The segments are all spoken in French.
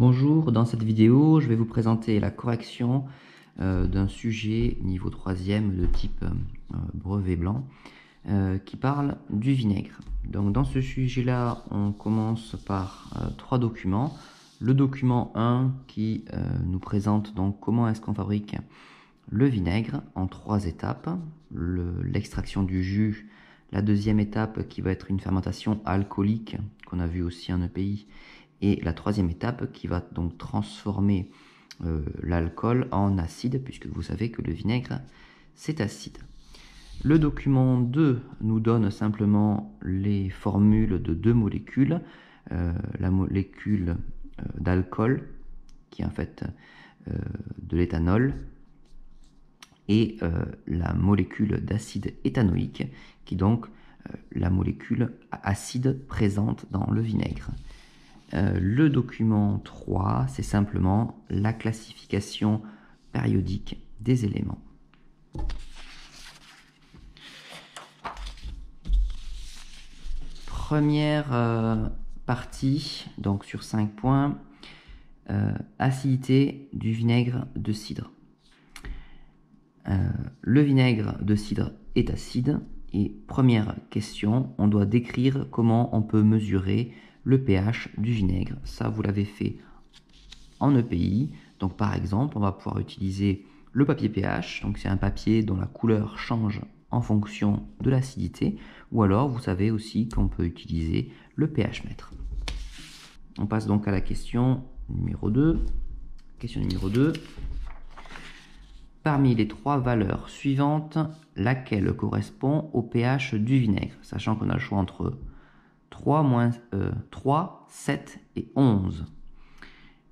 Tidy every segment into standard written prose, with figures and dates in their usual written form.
Bonjour, dans cette vidéo, je vais vous présenter la correction d'un sujet niveau 3e de type brevet blanc qui parle du vinaigre. Donc dans ce sujet-là, on commence par 3 documents. Le document 1 qui nous présente donc comment est-ce qu'on fabrique le vinaigre en 3 étapes. L'extraction du jus, la deuxième étape qui va être une fermentation alcoolique qu'on a vu aussi en EPI, et la troisième étape qui va donc transformer l'alcool en acide, puisque vous savez que le vinaigre c'est acide. Le document 2 nous donne simplement les formules de deux molécules, la molécule d'alcool qui est en fait de l'éthanol, et la molécule d'acide éthanoïque qui est donc la molécule acide présente dans le vinaigre. Le document 3, c'est simplement la classification périodique des éléments. Première partie, donc sur 5 points, acidité du vinaigre de cidre. Le vinaigre de cidre est acide et première question, on doit décrire comment on peut mesurer le pH du vinaigre. Ça, vous l'avez fait en EPI. Donc par exemple, on va pouvoir utiliser le papier pH. Donc c'est un papier dont la couleur change en fonction de l'acidité. Ou alors, vous savez aussi qu'on peut utiliser le pH mètre. On passe donc à la question numéro 2. Question numéro 2. Parmi les 3 valeurs suivantes, laquelle correspond au pH du vinaigre? Sachant qu'on a le choix entre 3, 7 et 11.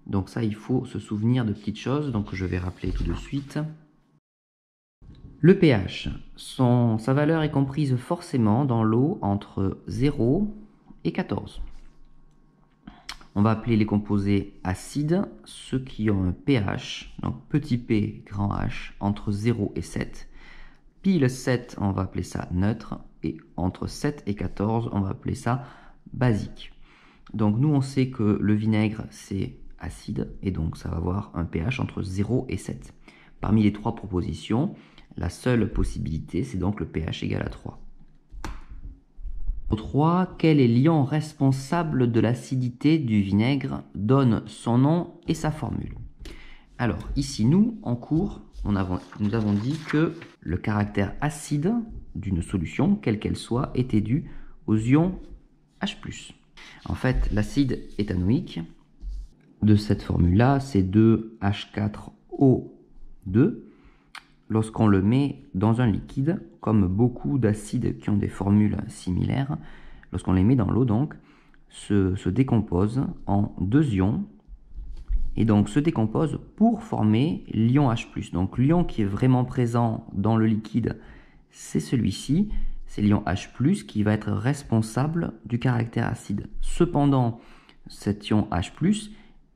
Donc ça, il faut se souvenir de petites choses, donc je vais rappeler tout de suite. Le pH, sa valeur est comprise forcément dans l'eau entre 0 et 14. On va appeler les composés acides ceux qui ont un pH, donc petit p, grand H, entre 0 et 7. Pile 7, on va appeler ça neutre, et entre 7 et 14, on va appeler ça basique. Donc nous, on sait que le vinaigre, c'est acide, et donc ça va avoir un pH entre 0 et 7. Parmi les 3 propositions, la seule possibilité, c'est donc le pH égal à 3. 3. Quel est l'ion responsable de l'acidité du vinaigre? Donne son nom et sa formule. Alors, ici, nous, en cours, nous avons dit que le caractère acide d'une solution, quelle qu'elle soit, était dû aux ions H+. En fait, l'acide éthanoïque de cette formule-là, c'est 2H4O2. Lorsqu'on le met dans un liquide, comme beaucoup d'acides qui ont des formules similaires, lorsqu'on les met dans l'eau, donc, se décompose en 2 ions, et donc se décompose pour former l'ion H+. Donc l'ion qui est vraiment présent dans le liquide, c'est celui-ci, c'est l'ion H+, qui va être responsable du caractère acide. Cependant, cet ion H+,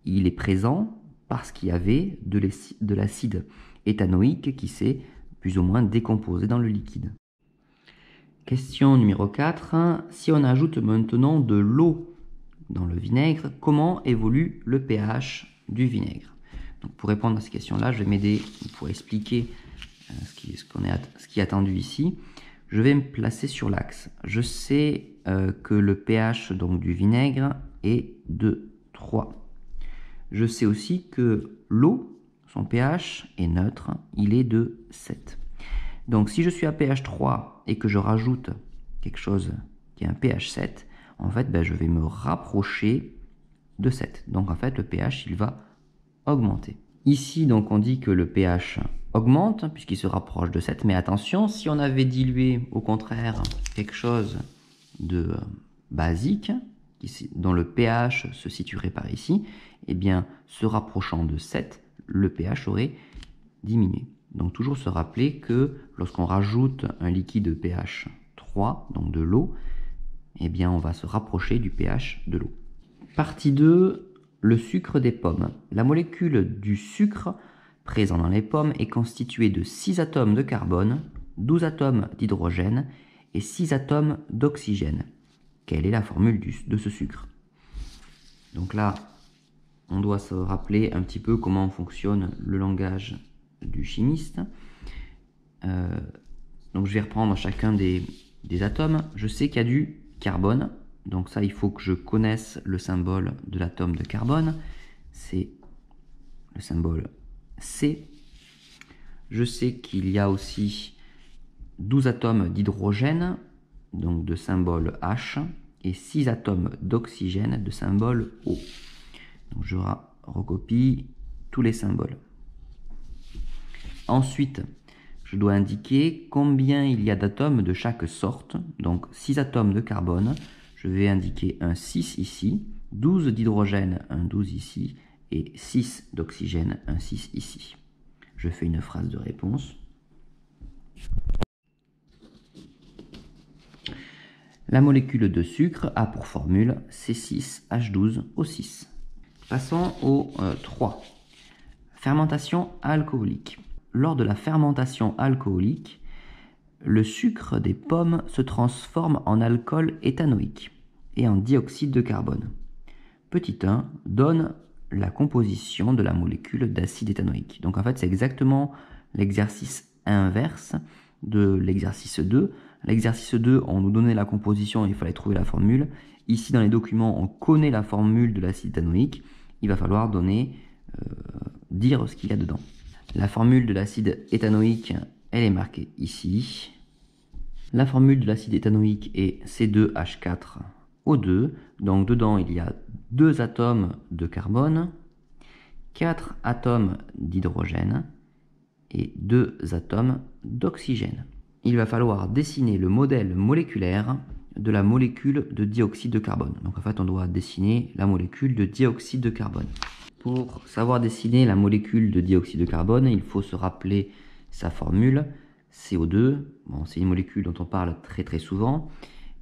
il est présent parce qu'il y avait de l'acide éthanoïque qui s'est plus ou moins décomposé dans le liquide. Question numéro 4. Si on ajoute maintenant de l'eau dans le vinaigre, comment évolue le pH du vinaigre? Donc pour répondre à ces questions-là, je vais m'aider pour expliquer ce qui est attendu ici. Je vais me placer sur l'axe. Je sais que le pH donc, du vinaigre est de 3. Je sais aussi que l'eau, son pH est neutre, il est de 7. Donc si je suis à pH 3 et que je rajoute quelque chose qui est un pH 7, en fait je vais me rapprocher de 7. Donc en fait le pH il va augmenter. Ici donc on dit que le pH augmente puisqu'il se rapproche de 7, mais attention, si on avait dilué au contraire quelque chose de basique, dont le pH se situerait par ici, eh bien se rapprochant de 7, le pH aurait diminué. Donc toujours se rappeler que lorsqu'on rajoute un liquide pH 3, donc de l'eau, eh bien on va se rapprocher du pH de l'eau. Partie 2, le sucre des pommes. La molécule du sucre présent dans les pommes est constituée de 6 atomes de carbone, 12 atomes d'hydrogène et 6 atomes d'oxygène. Quelle est la formule de ce sucre? Donc là, on doit se rappeler un petit peu comment fonctionne le langage du chimiste. Donc je vais reprendre chacun des atomes. Je sais qu'il y a du carbone, donc ça il faut que je connaisse le symbole de l'atome de carbone. C'est le symbole C. Je sais qu'il y a aussi 12 atomes d'hydrogène, donc de symbole H, et 6 atomes d'oxygène de symbole O. Donc je recopie tous les symboles. Ensuite, je dois indiquer combien il y a d'atomes de chaque sorte. Donc 6 atomes de carbone, je vais indiquer un 6 ici, 12 d'hydrogène, un 12 ici, et 6 d'oxygène, un 6 ici. Je fais une phrase de réponse. La molécule de sucre a pour formule C6H12O6. Passons au 3. Fermentation alcoolique. Lors de la fermentation alcoolique, le sucre des pommes se transforme en alcool éthanoïque et en dioxyde de carbone. Petit 1 donne la composition de la molécule d'acide éthanoïque. Donc en fait, c'est exactement l'exercice inverse de l'exercice 2. L'exercice 2, on nous donnait la composition et il fallait trouver la formule. Ici, dans les documents, on connaît la formule de l'acide éthanoïque. Il va falloir dire ce qu'il y a dedans. La formule de l'acide éthanoïque, elle est marquée ici. La formule de l'acide éthanoïque est C2H4O2. Donc dedans, il y a 2 atomes de carbone, 4 atomes d'hydrogène et 2 atomes d'oxygène. Il va falloir dessiner le modèle moléculaire de la molécule de dioxyde de carbone. Donc en fait, on doit dessiner la molécule de dioxyde de carbone. Pour savoir dessiner la molécule de dioxyde de carbone, il faut se rappeler sa formule, CO2. Bon, c'est une molécule dont on parle très souvent.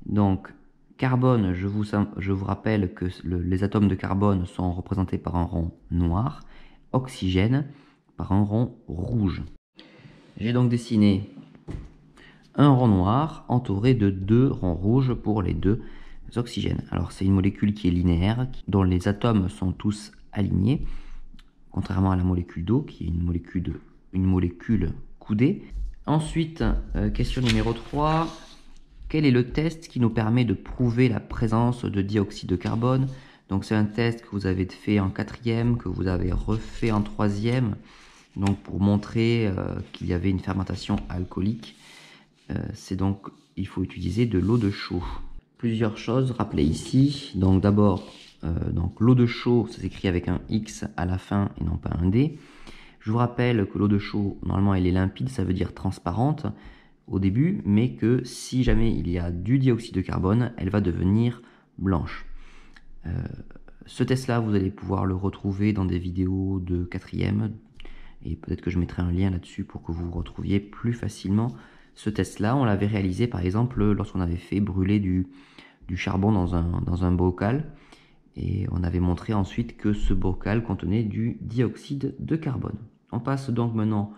Donc carbone, je vous rappelle que les atomes de carbone sont représentés par un rond noir, oxygène par un rond rouge. J'ai donc dessiné un rond noir entouré de 2 ronds rouges pour les 2 oxygènes. Alors c'est une molécule qui est linéaire, dont les atomes sont tous alignés, contrairement à la molécule d'eau qui est une molécule coudée. Ensuite, question numéro 3. Quel est le test qui nous permet de prouver la présence de dioxyde de carbone? Donc c'est un test que vous avez fait en 4e, que vous avez refait en 3e, donc pour montrer qu'il y avait une fermentation alcoolique. C'est donc, il faut utiliser de l'eau de chaux. Plusieurs choses rappelées ici. Donc d'abord, l'eau de chaux, ça s'écrit avec un X à la fin et non pas un D. Je vous rappelle que l'eau de chaux, normalement, elle est limpide, ça veut dire transparente au début, mais que si jamais il y a du dioxyde de carbone, elle va devenir blanche. Ce test-là, vous allez pouvoir le retrouver dans des vidéos de 4e, et peut-être que je mettrai un lien là-dessus pour que vous retrouviez plus facilement. Ce test-là, on l'avait réalisé par exemple lorsqu'on avait fait brûler du charbon dans un bocal, et on avait montré ensuite que ce bocal contenait du dioxyde de carbone. On passe donc maintenant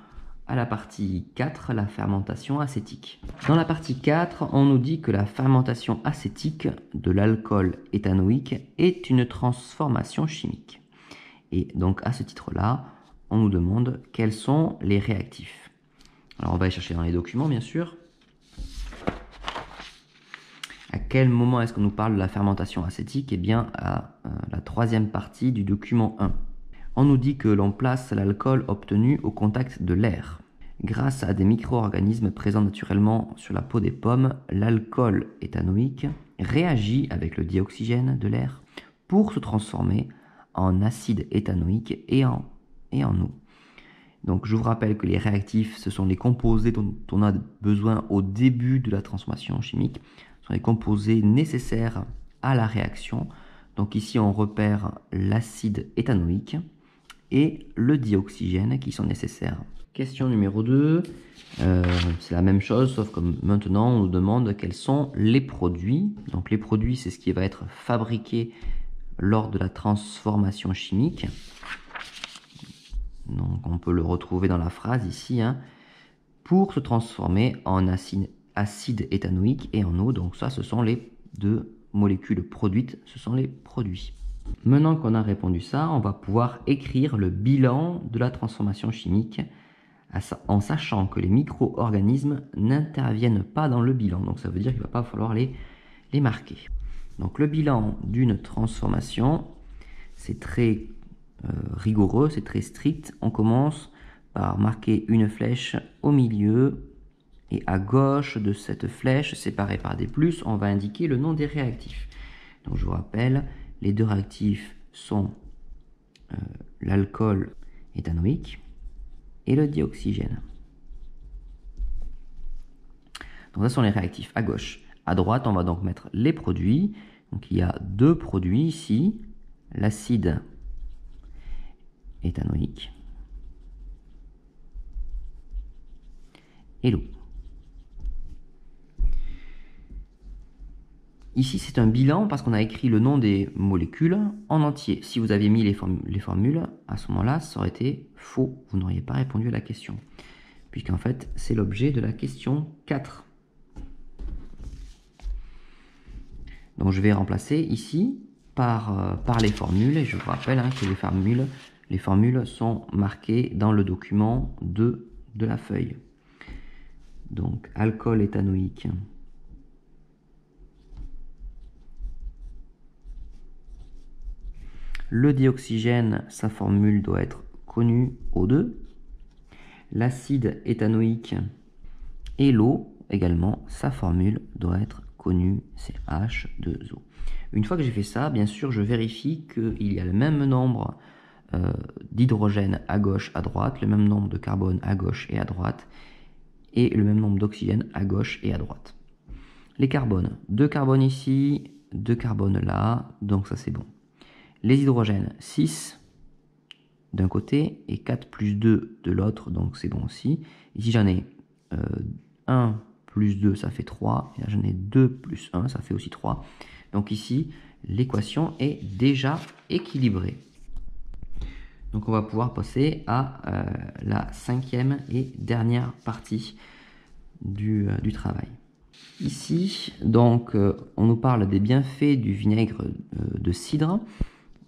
à la partie 4, la fermentation acétique. Dans la partie 4, on nous dit que la fermentation acétique de l'alcool éthanoïque est une transformation chimique. Et donc à ce titre-là, on nous demande quels sont les réactifs. Alors on va aller chercher dans les documents bien sûr. À quel moment est-ce qu'on nous parle de la fermentation acétique? Eh bien à la 3e partie du document 1. On nous dit que l'on place l'alcool obtenu au contact de l'air. Grâce à des micro-organismes présents naturellement sur la peau des pommes, l'alcool éthanoïque réagit avec le dioxygène de l'air pour se transformer en acide éthanoïque et en eau. Donc je vous rappelle que les réactifs, ce sont les composés dont on a besoin au début de la transformation chimique. Ce sont les composés nécessaires à la réaction. Donc ici on repère l'acide éthanoïque et le dioxygène qui sont nécessaires. Question numéro 2, c'est la même chose, sauf que maintenant on nous demande quels sont les produits. Donc les produits, c'est ce qui va être fabriqué lors de la transformation chimique. Donc on peut le retrouver dans la phrase ici, pour se transformer en acide éthanoïque et en eau. Donc ça, ce sont les 2 molécules produites, ce sont les produits. Maintenant qu'on a répondu ça, on va pouvoir écrire le bilan de la transformation chimique en sachant que les micro-organismes n'interviennent pas dans le bilan. Donc ça veut dire qu'il ne va pas falloir les marquer. Donc le bilan d'une transformation, c'est très rigoureux, c'est très strict. On commence par marquer une flèche au milieu et à gauche de cette flèche, séparée par des plus, on va indiquer le nom des réactifs. Donc je vous rappelle, les deux réactifs sont l'alcool éthanoïque et le dioxygène. Donc ça sont les réactifs à gauche. À droite, on va donc mettre les produits. Donc il y a deux produits ici, l'acide éthanoïque et l'eau. Ici, c'est un bilan parce qu'on a écrit le nom des molécules en entier. Si vous aviez mis les formules, à ce moment-là, ça aurait été faux. Vous n'auriez pas répondu à la question. Puisqu'en fait, c'est l'objet de la question 4. Donc, je vais remplacer ici par les formules. Et je vous rappelle que les formules sont marquées dans le document 2 de la feuille. Donc, alcool éthanoïque. Le dioxygène, sa formule doit être connue, O2. L'acide éthanoïque et l'eau, également, sa formule doit être connue, c'est H2O. Une fois que j'ai fait ça, bien sûr, je vérifie qu'il y a le même nombre d'hydrogène à gauche, à droite, le même nombre de carbone à gauche et à droite, et le même nombre d'oxygène à gauche et à droite. Les carbones, 2 carbones ici, 2 carbones là, donc ça c'est bon. Les hydrogènes, 6 d'un côté et 4 plus 2 de l'autre, donc c'est bon aussi. Ici j'en ai 1 plus 2, ça fait 3, et là j'en ai 2 plus 1, ça fait aussi 3. Donc ici, l'équation est déjà équilibrée. Donc on va pouvoir passer à la 5e et dernière partie du travail. Ici, donc, on nous parle des bienfaits du vinaigre de cidre.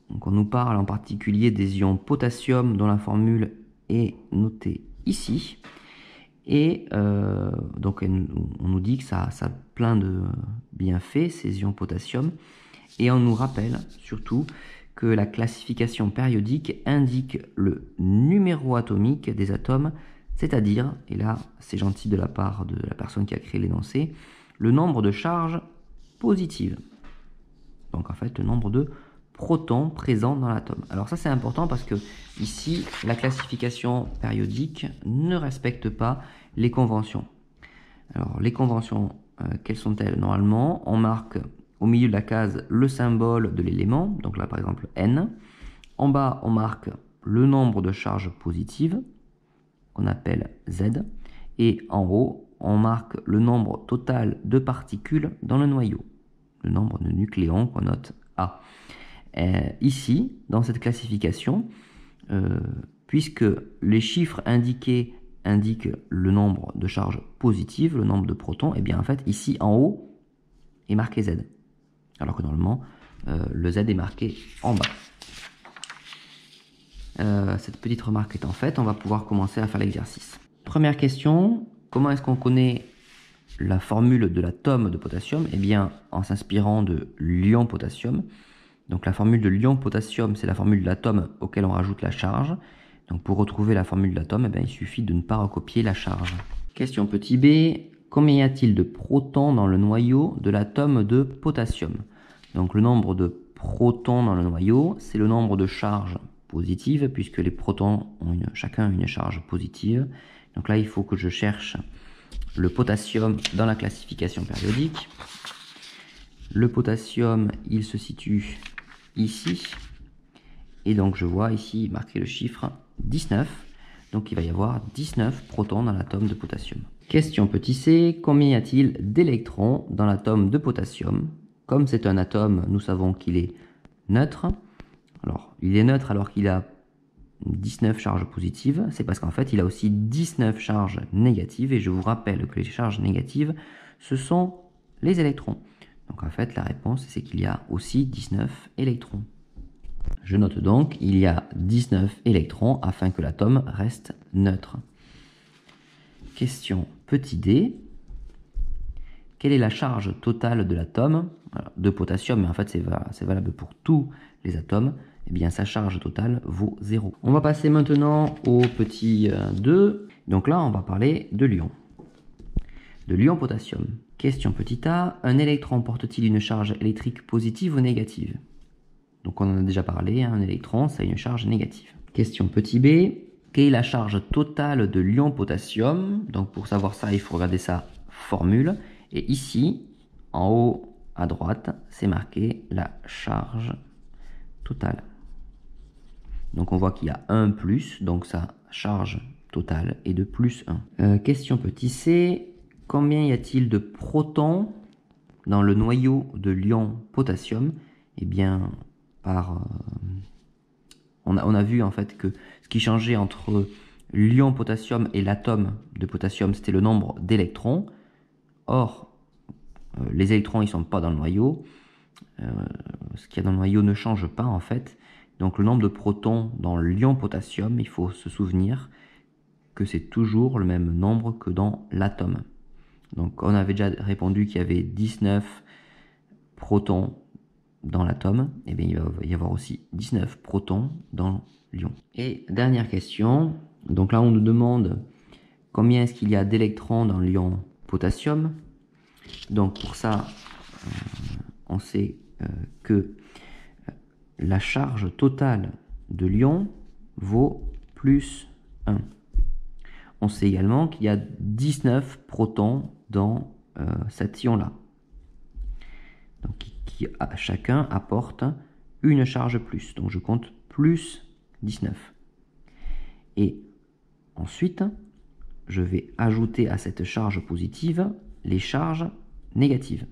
Donc on nous parle en particulier des ions potassium dont la formule est notée ici. Et donc on nous dit que ça a plein de bienfaits, ces ions potassium. Et on nous rappelle surtout que la classification périodique indique le numéro atomique des atomes, c'est-à-dire, et là c'est gentil de la part de la personne qui a créé l'énoncé, le nombre de charges positives. Donc en fait le nombre de protons présents dans l'atome. Alors ça c'est important parce que ici la classification périodique ne respecte pas les conventions. Alors les conventions, quelles sont-elles? Normalement on marque au milieu de la case le symbole de l'élément, donc là par exemple N. En bas on marque le nombre de charges positives qu'on appelle Z. Et en haut on marque le nombre total de particules dans le noyau, le nombre de nucléons qu'on note A. Ici, dans cette classification, puisque les chiffres indiqués indiquent le nombre de charges positives, le nombre de protons, et bien en fait ici en haut est marqué Z, alors que normalement le Z est marqué en bas. Cette petite remarque étant faite, on va pouvoir commencer à faire l'exercice. Première question, comment est-ce qu'on connaît la formule de l'atome de potassium? Eh bien en s'inspirant de l'ion potassium. Donc la formule de l'ion potassium, c'est la formule de l'atome auquel on rajoute la charge. Donc pour retrouver la formule de l'atome, il suffit de ne pas recopier la charge. Question petit b, combien y a-t-il de protons dans le noyau de l'atome de potassium? Donc le nombre de protons dans le noyau, c'est le nombre de charges positives, puisque les protons ont chacun une charge positive. Donc là, il faut que je cherche le potassium dans la classification périodique. Le potassium, il se situe ici, et donc je vois ici marqué le chiffre 19, donc il va y avoir 19 protons dans l'atome de potassium. Question petit c, combien y a-t-il d'électrons dans l'atome de potassium? Comme c'est un atome, nous savons qu'il est neutre. Alors, il est neutre alors qu'il a 19 charges positives, c'est parce qu'en fait il a aussi 19 charges négatives, et je vous rappelle que les charges négatives, ce sont les électrons. Donc en fait, la réponse, c'est qu'il y a aussi 19 électrons. Je note donc, il y a 19 électrons afin que l'atome reste neutre. Question petit d. Quelle est la charge totale de l'atome de potassium, mais en fait c'est valable pour tous les atomes. Eh bien sa charge totale vaut 0. On va passer maintenant au petit 2. Donc là on va parler de l'ion. De l'ion potassium. Question petit a. Un électron porte-t-il une charge électrique positive ou négative? Donc on en a déjà parlé, un électron ça a une charge négative. Question petit b. Quelle est la charge totale de l'ion potassium? Donc pour savoir ça il faut regarder sa formule. Et ici, en haut à droite, c'est marqué la charge totale. Donc on voit qu'il y a 1 plus, donc sa charge totale est de plus 1. Question petit c. Combien y a-t-il de protons dans le noyau de l'ion potassium? Eh bien, on a vu en fait que ce qui changeait entre l'ion potassium et l'atome de potassium, c'était le nombre d'électrons. Or, les électrons, ils ne sont pas dans le noyau. Ce qu'il y a dans le noyau ne change pas, en fait. Donc, le nombre de protons dans l'ion potassium, il faut se souvenir que c'est toujours le même nombre que dans l'atome. Donc, on avait déjà répondu qu'il y avait 19 protons dans l'atome. Eh bien, il va y avoir aussi 19 protons dans l'ion. Et dernière question. Donc là, on nous demande combien est-ce qu'il y a d'électrons dans l'ion potassium. Donc pour ça, on sait que la charge totale de l'ion vaut plus 1. On sait également qu'il y a 19 protons dans cet ion-là. Donc qui chacun apporte une charge plus. Donc je compte plus 19. Et ensuite, je vais ajouter à cette charge positive les charges négatives.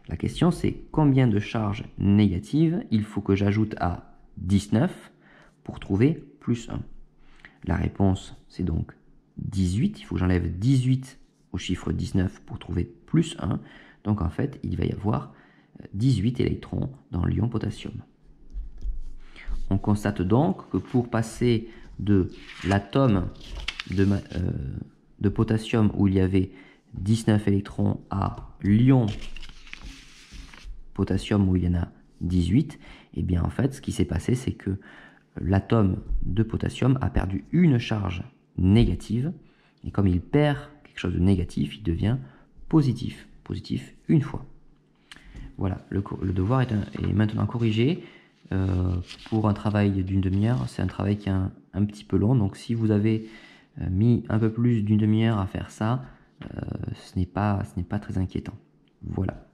La question c'est combien de charges négatives il faut que j'ajoute à 19 pour trouver plus 1. La réponse c'est donc 18. Il faut que j'enlève 18 au chiffre 19 pour trouver plus 1. Donc en fait il va y avoir 18 électrons dans l'ion potassium. On constate donc que pour passer de l'atome de potassium où il y avait 19 électrons à l'ion potassium où il y en a 18, et bien en fait ce qui s'est passé c'est que l'atome de potassium a perdu une charge négative, et comme il perd quelque chose de négatif, il devient positif. Positif une fois. Voilà, le devoir est maintenant corrigé. Pour un travail d'une demi-heure, c'est un travail qui est un petit peu long, donc si vous avez mis un peu plus d'une demi-heure à faire ça, ce n'est pas très inquiétant. Voilà.